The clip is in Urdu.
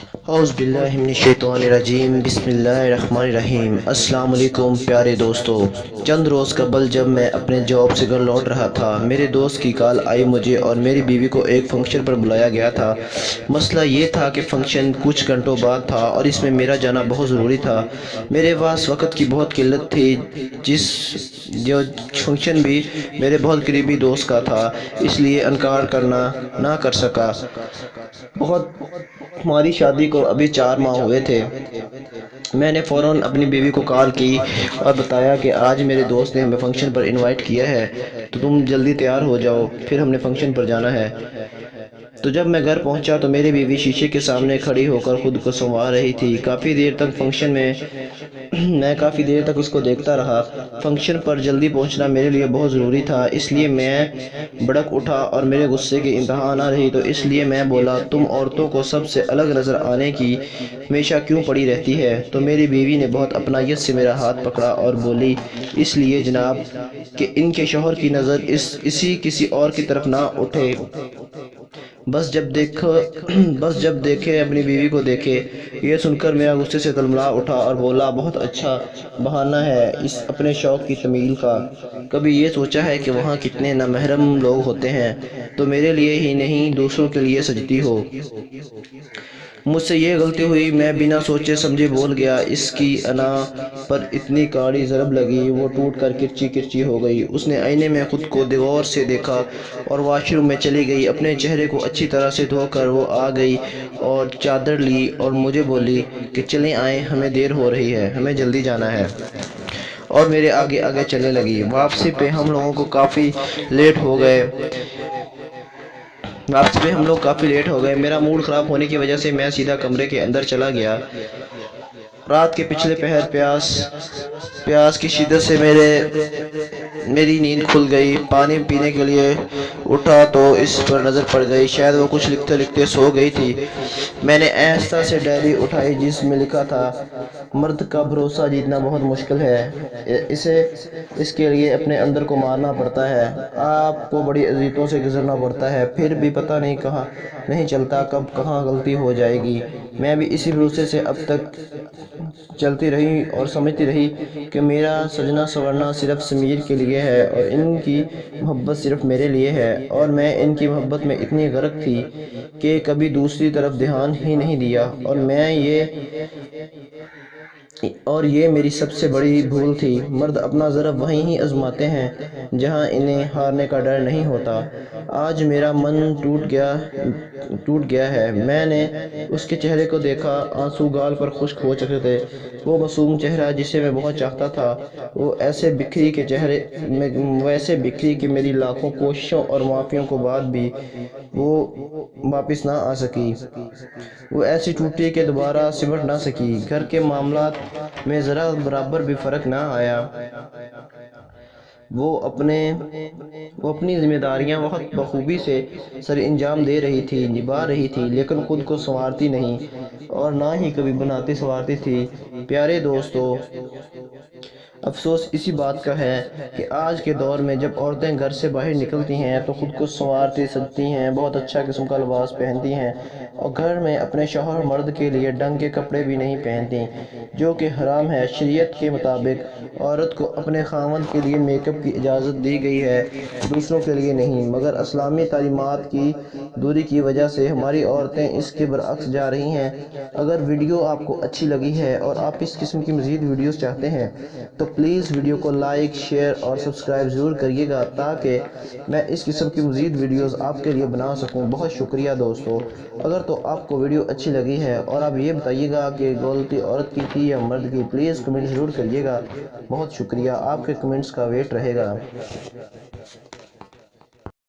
اعوذ باللہ من الشیطان الرجیم، بسم اللہ الرحمن الرحیم۔ السلام علیکم پیارے دوستو۔ چند روز قبل جب میں اپنے جاب سے گھر لوٹ رہا تھا، میرے دوست کی کال آئی۔ مجھے اور میری بیوی کو ایک فنکشن پر بلایا گیا تھا۔ مسئلہ یہ تھا کہ فنکشن کچھ گھنٹوں بعد تھا اور اس میں میرا جانا بہت ضروری تھا۔ میرے پاس وقت کی بہت قلت تھی۔ جو فنکشن بھی میرے بہت قریبی دوست کا تھا، اس لیے انکار نہ کر سکا۔ ہماری شادی کو ابھی 4 ماہ ہوئے تھے۔ میں نے فوراً اپنی بیوی کو کال کی اور بتایا کہ آج میرے دوست نے ہمیں فنکشن پر انوائٹ کیا ہے، تو تم جلدی تیار ہو جاؤ، پھر ہم نے فنکشن پر جانا ہے۔ تو جب میں گھر پہنچا تو میری بیوی شیشے کے سامنے کھڑی ہو کر خود کو سنوار رہی تھی۔ کافی دیر تک فنکشن میں کافی دیر تک اس کو دیکھتا رہا۔ فنکشن پر جلدی پہنچنا میرے لیے بہت ضروری تھا، اس لیے میں بھڑک اٹھا اور میرے غصے کی انتہا نہ رہی، تو اس لیے میں بولا، تم عورتوں کو سب سے الگ نظر آنے کی ہمیشہ کیوں پڑی رہتی ہے؟ تو میری بیوی نے بہت اپنائیت سے میرا ہاتھ پکڑا اور بولی، اس لیے جناب کہ ان کے شوہر کی نظر کسی اور کی طرف نہ اٹھے۔ بس جب دیکھے اپنی بیوی کو دیکھے۔ یہ سن کر میرا غصے سے تلملا اٹھا اور بولا، بہت اچھا بہانہ ہے اس اپنے شوق کی تکمیل کا۔ کبھی یہ سوچا ہے کہ وہاں کتنے نامحرم لوگ ہوتے ہیں تو میرے لیے ہی نہیں دوسروں کے لیے سجتی ہو؟ مجھ سے یہ غلطی ہوئی، میں بنا سوچے سمجھے بول گیا۔ اس کی انا پر اتنی کڑی ضرب لگی، وہ ٹوٹ کر کرچی ہو گئی۔ اس نے آئینے میں خود کو غور سے دیکھا اور واش روم میں چلی گئی۔ اپنے چہرے کو اچھی طرح سے دھو کر وہ آ گئی اور چادر لی اور مجھے بولی کہ چلیں آئیں، ہمیں دیر ہو رہی ہے، ہمیں جلدی جانا ہے، اور میرے آگے آگے چلنے لگی۔ واپسی پہ ہم لوگ کافی لیٹ ہو گئے۔ میرا موڈ خراب ہونے کی وجہ سے میں سیدھا کمرے کے اندر چلا گیا۔ رات کے پچھلے پہر پیاس کی شدت سے میری نیند کھل گئی۔ پانی پینے کے لیے اٹھا تو اس پر نظر پڑ گئی، شاید وہ کچھ لکھتے لکھتے سو گئی تھی۔ میں نے آہستہ سے ڈائری اٹھائی جس میں لکھا تھا، مرد کا بھروسہ جیتنا بہت مشکل ہے، اس کے لیے اپنے اندر کو مارنا پڑتا ہے، آپ کو بڑی اذیتوں سے گزرنا پڑتا ہے، پھر بھی پتہ نہیں چلتا کب کہاں غلطی ہو جائے گی۔ میں بھی اسی بھروسے سے اب تک چلتی رہی اور سمجھتی رہی کہ میرا سجنا سنورنا صرف سمیر کے لیے ہے اور ان کی محبت صرف میرے لیے ہے، اور میں ان کی محبت میں اتنی غرق تھی کہ کبھی دوسری طرف دھیان ہی نہیں دیا، اور یہ میری سب سے بڑی بھول تھی۔ مرد اپنا ضرب وہیں ہی آزماتے ہیں جہاں انہیں ہارنے کا ڈر نہیں ہوتا۔ آج میرا من ٹوٹ گیا ہے۔ میں نے اس کے چہرے کو دیکھا، آنسو گال پر خشک ہو چکے تھے۔ وہ معصوم چہرہ جسے میں بہت چاہتا تھا، وہ ایسے بکھری کہ میری لاکھوں کوششوں اور معافیوں کے بعد بھی وہ واپس نہ آ سکی۔ وہ ایسی ٹوٹی کہ دوبارہ سمٹ نہ سکی۔ گھر کے معاملات میں ذرا برابر بھی فرق نہ آیا۔ وہ اپنی ذمہ داریاں بہت بخوبی سے سر انجام دے رہی تھی، نبھا رہی تھی، لیکن خود کو سنوارتی نہیں اور نہ ہی کبھی بناتی سنوارتی تھی۔ پیارے دوستو، افسوس اسی بات کا ہے کہ آج کے دور میں جب عورتیں گھر سے باہر نکلتی ہیں تو خود کو سنوارتی سجتی ہیں، بہت اچھا قسم کا لباس پہنتی ہیں، اور گھر میں اپنے شوہر مرد کے لیے ڈھنگ کے کپڑے بھی نہیں پہنتی، جو کہ حرام ہے۔ شریعت کے مطابق عورت کو اپنے خاوند کے لیے میک اپ کی اجازت دی گئی ہے، دوسروں کے لیے نہیں، مگر اسلامی تعلیمات کی دوری کی وجہ سے ہماری عورتیں اس کے برعکس جا رہی ہیں۔ اگر ویڈیو آپ کو اچھی لگی ہے اور آپ اس قسم کی مزید ویڈیوز چاہتے ہیں تو پلیز ویڈیو کو لائک، شیئر اور سبسکرائب ضرور کریے گا تاکہ میں اس قسم کی مزید ویڈیوز آپ کے لیے بنا سکوں۔ بہت شکریہ دوستو۔ اگر تو آپ کو ویڈیو اچھی لگی ہے اور آپ یہ بتائیے گا کہ غلطی عورت کی تھی یا مرد کی، پلیز کمنٹ ضرور کریے گا۔ بہت شکریہ، آپ کے کمنٹس کا ویٹ رہے گا۔